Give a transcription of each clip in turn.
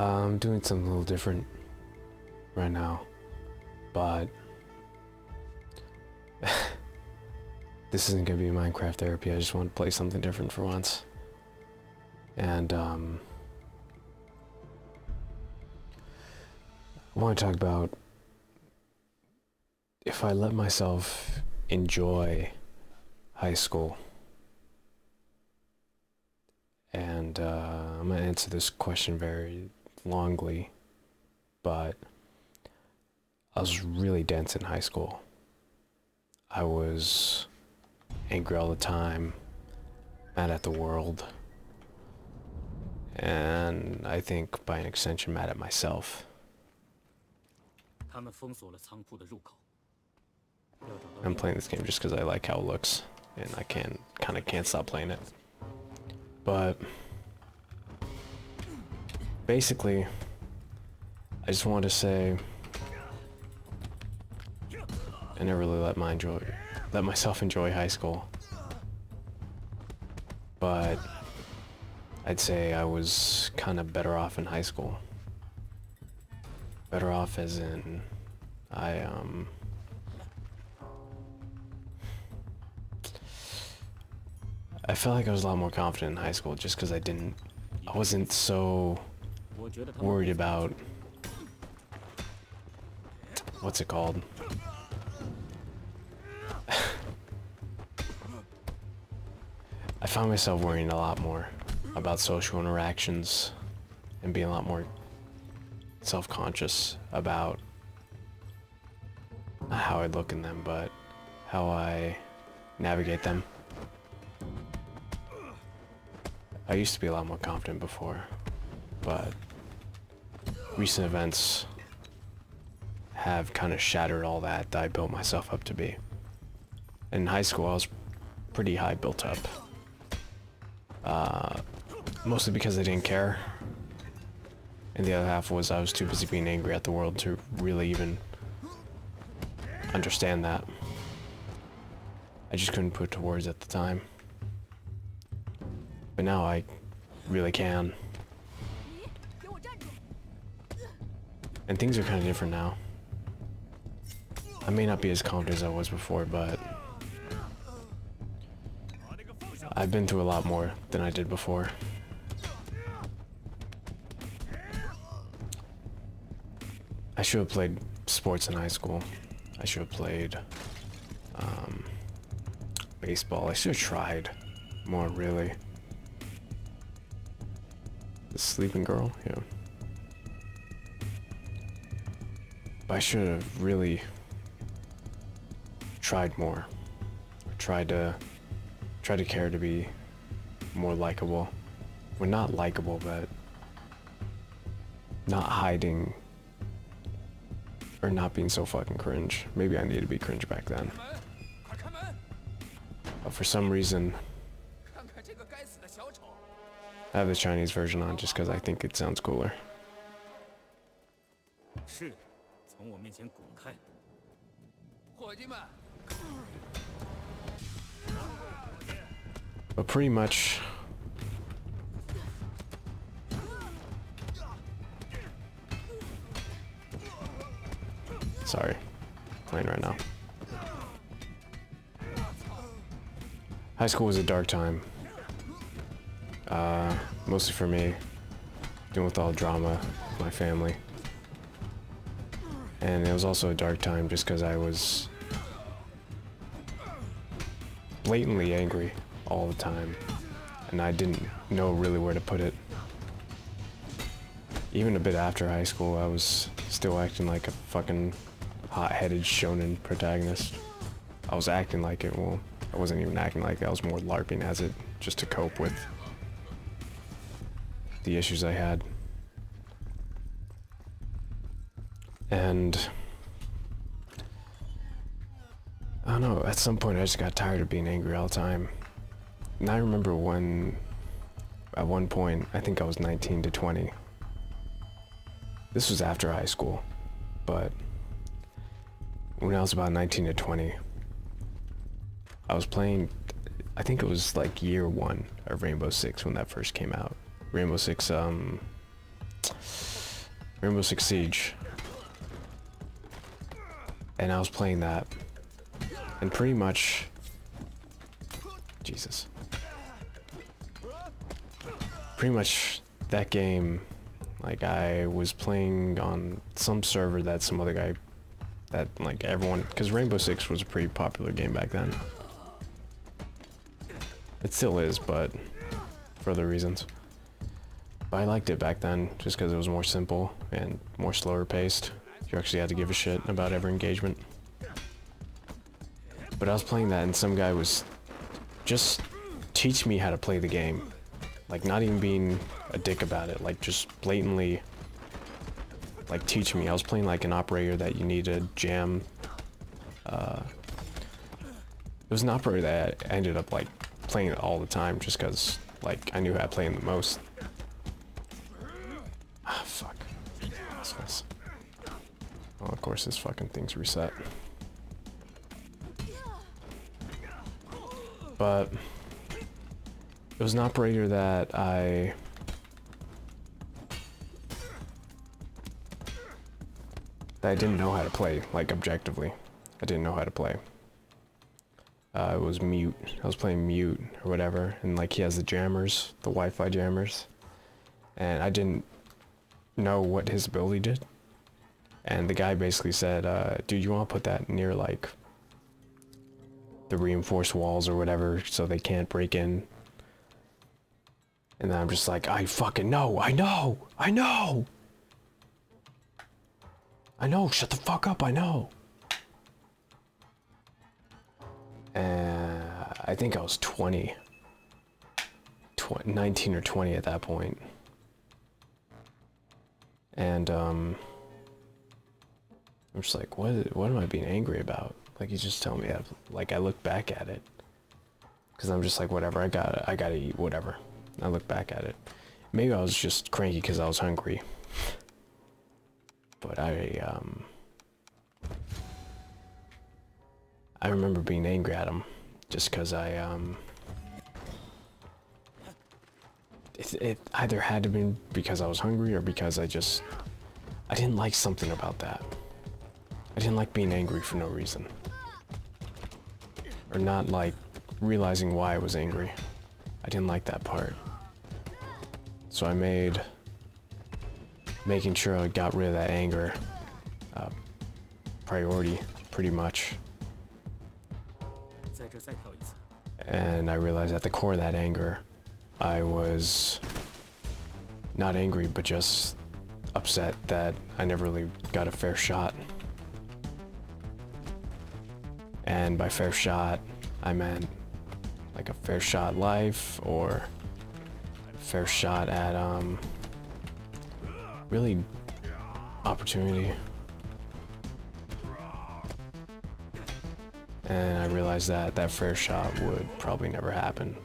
I'm doing something a little different right now, but this isn't gonna be Minecraft therapy. I just want to play something different for once. And I want to talk about if I let myself enjoy high school. And I'm gonna answer this question very longly, but I was really dense in high school. I was angry all the time, mad at the world, and I think by an extension mad at myself. I'm playing this game just because I like how it looks, and I kind of can't stop playing it. But basically, I just want to say I never really let myself enjoy high school. But I'd say I was kind of better off in high school. Better off as in I felt like I was a lot more confident in high school just because I wasn't so worried about, what's it called? I found myself worrying a lot more about social interactions and being a lot more self-conscious about not how I look in them, but how I navigate them. I used to be a lot more confident before, but recent events have kind of shattered all that I built myself up to be. In high school, I was pretty high built up. Mostly because I didn't care. And the other half was I was too busy being angry at the world to really even understand that. I just couldn't put it to words at the time. But now I really can. And things are kind of different now. I may not be as confident as I was before, but I've been through a lot more than I did before. I should have played sports in high school. I should have played baseball. I should have tried more, really. The sleeping girl? Yeah. But I should have really tried more. Or tried to care to be more likable. Well, not likable, but not hiding or not being so fucking cringe. Maybe I needed to be cringe back then. But for some reason, I have the Chinese version on just because I think it sounds cooler. But pretty much, sorry, playing right now. High school was a dark time. Mostly for me, dealing with all the drama with my family. And it was also a dark time just because I was blatantly angry all the time, and I didn't know really where to put it. Even a bit after high school, I was still acting like a fucking hot-headed shonen protagonist. I was acting like it. Well, I wasn't even acting like it. I was more LARPing as it, just to cope with the issues I had. And I don't know, at some point I just got tired of being angry all the time. And I remember when, at one point, I think I was 19 to 20. This was after high school, but when I was about 19 to 20, I was playing, I think it was like year 1 of Rainbow Six when that first came out. Rainbow Six, Rainbow Six Siege. And I was playing that. And pretty much... Jesus. Pretty much that game, like, I was playing on some server that some other guy, that, like, everyone... Because Rainbow Six was a pretty popular game back then. It still is, but for other reasons. But I liked it back then, just because it was more simple and more slower paced. You actually had to give a shit about every engagement. But I was playing that and some guy was just teach me how to play the game. Like, not even being a dick about it, like, just blatantly, like, teach me. I was playing like an operator that you need to jam. It was an operator that I ended up, like, playing it all the time just because, like, I knew how to play him the most. Ah, fuck. Well, of course this fucking thing's reset. But it was an operator that I didn't know how to play, like, objectively. I didn't know how to play. It was mute. I was playing mute or whatever, and, like, he has the jammers, the Wi-Fi jammers, and I didn't know what his ability did. And the guy basically said, dude, you want to put that near, like, the reinforced walls or whatever so they can't break in. And then I'm just like, I fucking know, I know, shut the fuck up, I know. And I think I was 19 or 20 at that point. And I'm just like, what am I being angry about? Like, he's just telling me that. Like, I look back at it, because I'm just like, whatever, I gotta eat, whatever. I look back at it. Maybe I was just cranky because I was hungry. But I remember being angry at him, just because it either had to be because I was hungry or because I didn't like something about that. I didn't like being angry for no reason. Or not, like, realizing why I was angry. I didn't like that part. So I made making sure I got rid of that anger priority, pretty much. And I realized at the core of that anger, I was not angry, but just upset that I never really got a fair shot. And by fair shot, I meant like a fair shot life, or fair shot at really opportunity. And I realized that that fair shot would probably never happen,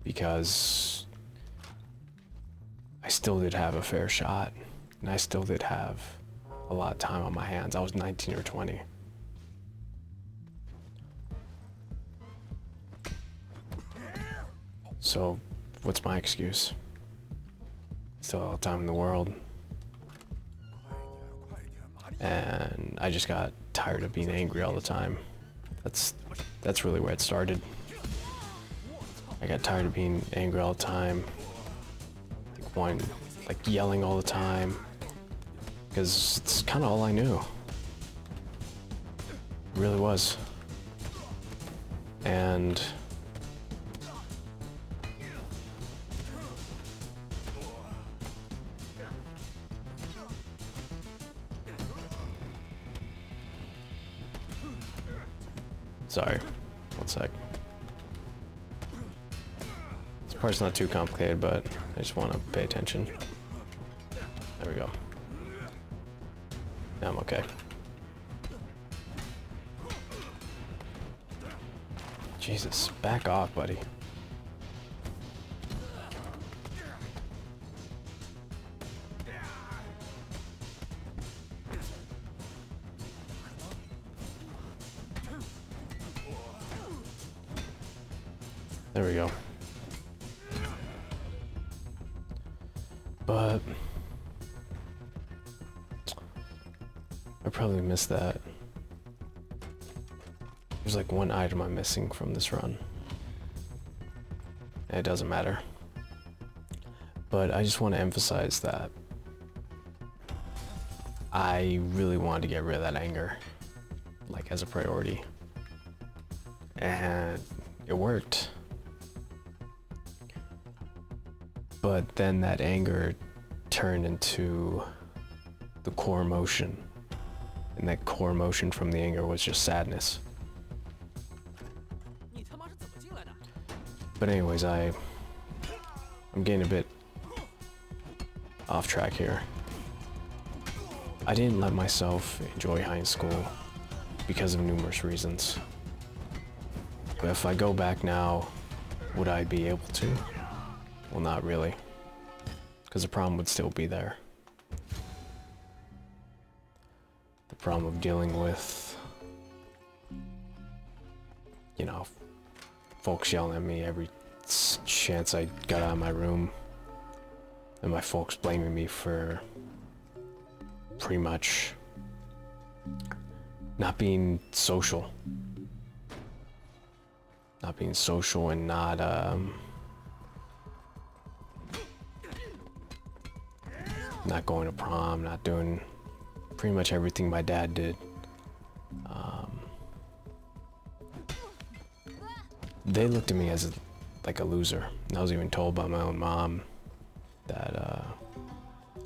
because I still did have a fair shot, and I still did have a lot of time on my hands. I was 19 or 20. So, what's my excuse? Still all the time in the world. And I just got tired of being angry all the time. That's really where it started. I got tired of being angry all the time. Like yelling all the time. Because it's kind of all I knew. It really was. And sorry, one sec. This part's not too complicated, but I just want to pay attention. There we go. Now I'm okay. Jesus, back off, buddy. There we go. But I probably missed that. There's like one item I'm missing from this run. It doesn't matter. But I just want to emphasize that I really wanted to get rid of that anger, like as a priority. And it worked. But then that anger turned into the core emotion. And that core emotion from the anger was just sadness. But anyways, I'm getting a bit off track here. I didn't let myself enjoy high school because of numerous reasons. But if I go back now, would I be able to? Well, not really. Because the problem would still be there. The problem of dealing with, you know, folks yelling at me every chance I got out of my room. And my folks blaming me for pretty much not being social. Not being social and not, not going to prom, not doing pretty much everything my dad did. They looked at me as like a loser. And I was even told by my own mom that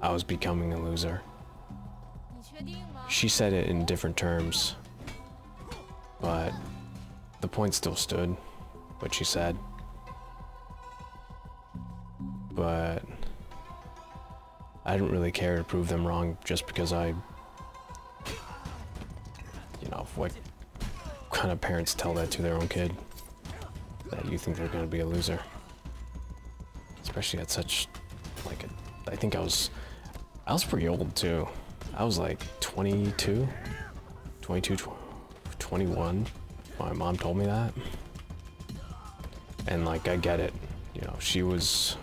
I was becoming a loser. She said it in different terms, but the point still stood, what she said. But I didn't really care to prove them wrong just because you know, what kind of parents tell that to their own kid? That you think they're gonna be a loser. Especially at such, like, I think I was pretty old too. I was like 22, 21. My mom told me that. And like, I get it. You know, she was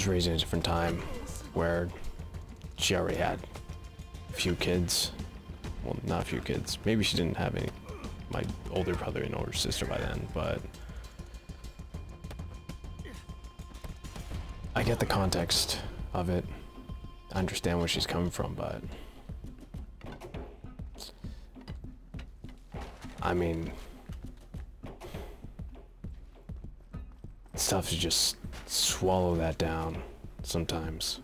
raised in a different time where she already had a few kids. Well, not a few kids. Maybe she didn't have any, my older brother and older sister by then, but I get the context of it. I understand where she's coming from, but I mean, it's tough to just swallow that down sometimes.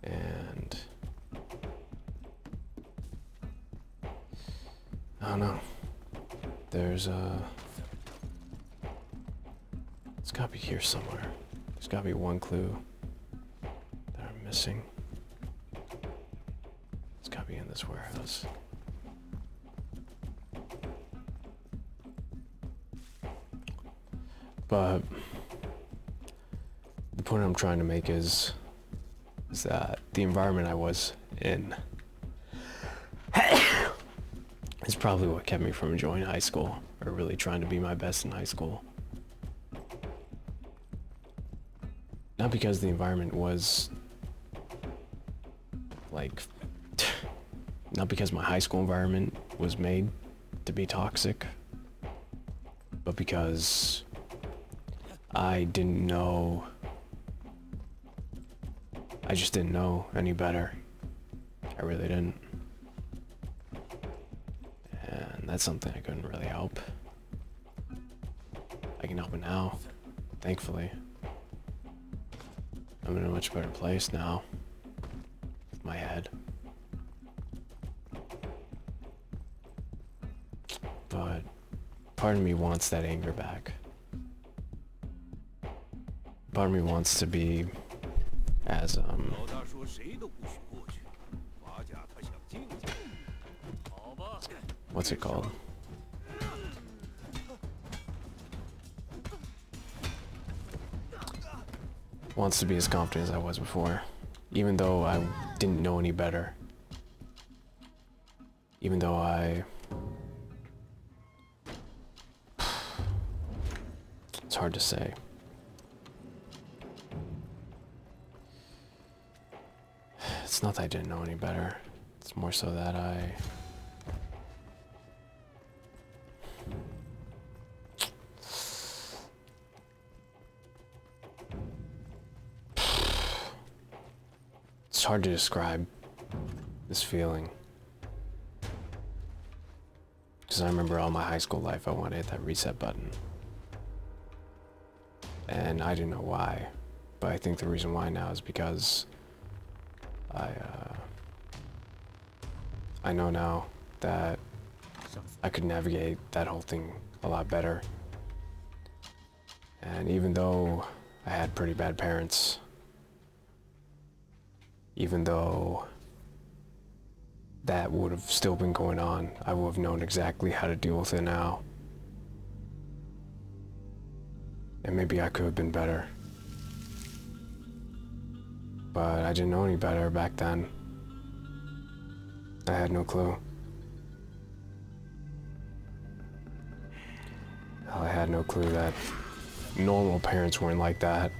And I don't know. There's it's gotta be here somewhere. There's gotta be one clue that I'm missing. It's gotta be in this warehouse. But the point I'm trying to make is that the environment I was in is probably what kept me from enjoying high school, or really trying to be my best in high school. Not because the environment was like, not because my high school environment was made to be toxic, but because I just didn't know any better. I really didn't. And that's something I couldn't really help. I can help it now, thankfully. I'm in a much better place now with my head. But part of me wants that anger back. Part of me wants to be as what's it called? Wants to be as confident as I was before, even though I didn't know any better. Even though it's hard to say. It's not that I didn't know any better. It's more so that it's hard to describe this feeling. Because I remember all my high school life, I wanted to hit that reset button. And I didn't know why. But I think the reason why now is because I know now that I could navigate that whole thing a lot better. And even though I had pretty bad parents, even though that would have still been going on, I would have known exactly how to deal with it now. And maybe I could have been better. But I didn't know any better back then. I had no clue. Hell, I had no clue that normal parents weren't like that.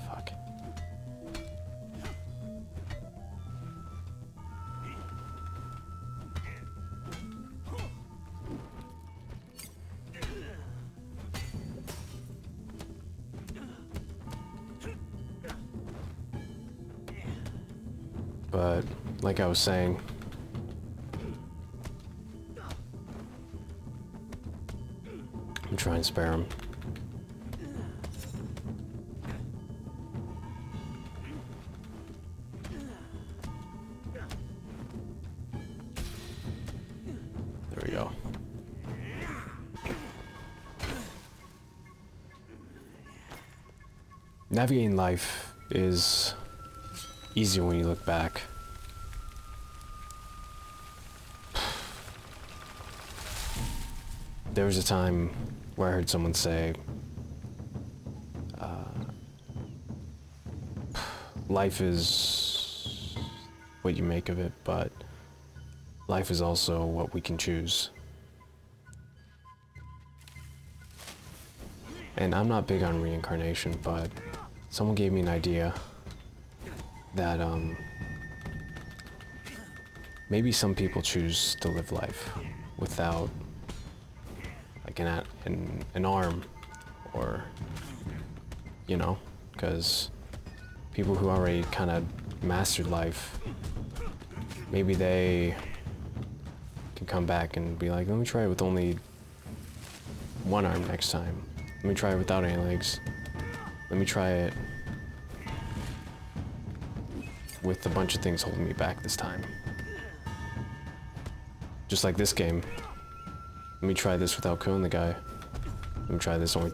Fuck. But, like I was saying, I'm trying to spare him. There we go. Navigating life is easier when you look back. There was a time where I heard someone say, life is what you make of it, but life is also what we can choose. And I'm not big on reincarnation, but someone gave me an idea that maybe some people choose to live life without like an arm, or you know, because people who already kind of mastered life, maybe they can come back and be like, let me try it with only one arm next time. Let me try it without any legs. Let me try it with a bunch of things holding me back this time. Just like this game. Let me try this without killing the guy. Let me try this only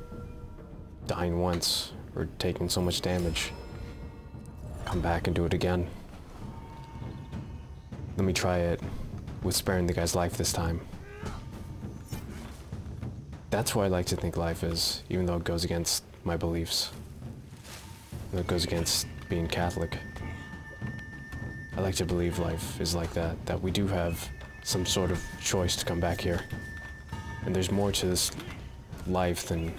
dying once or taking so much damage. Come back and do it again. Let me try it with sparing the guy's life this time. That's what I like to think life is, even though it goes against my beliefs. It goes against being Catholic. I like to believe life is like that we do have some sort of choice to come back here. And there's more to this life than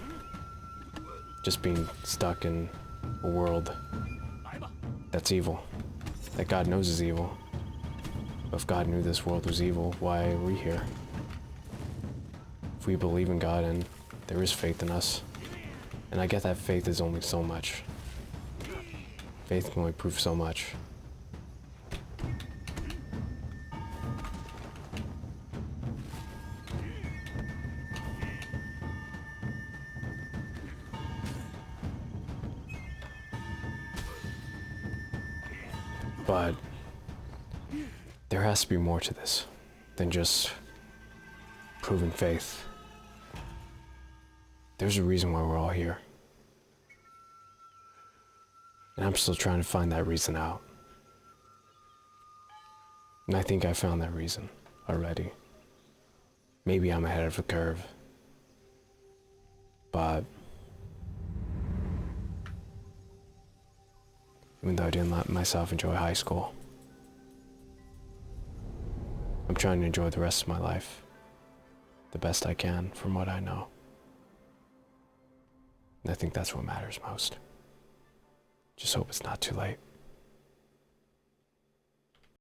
just being stuck in a world that's evil, that God knows is evil. But if God knew this world was evil, why are we here? If we believe in God and there is faith in us, and I get that faith is only so much. Faith can only prove so much. But there has to be more to this than just proven faith. There's a reason why we're all here. And I'm still trying to find that reason out. And I think I found that reason already. Maybe I'm ahead of the curve. But even though I didn't let myself enjoy high school, I'm trying to enjoy the rest of my life the best I can from what I know. And I think that's what matters most. Just hope it's not too late.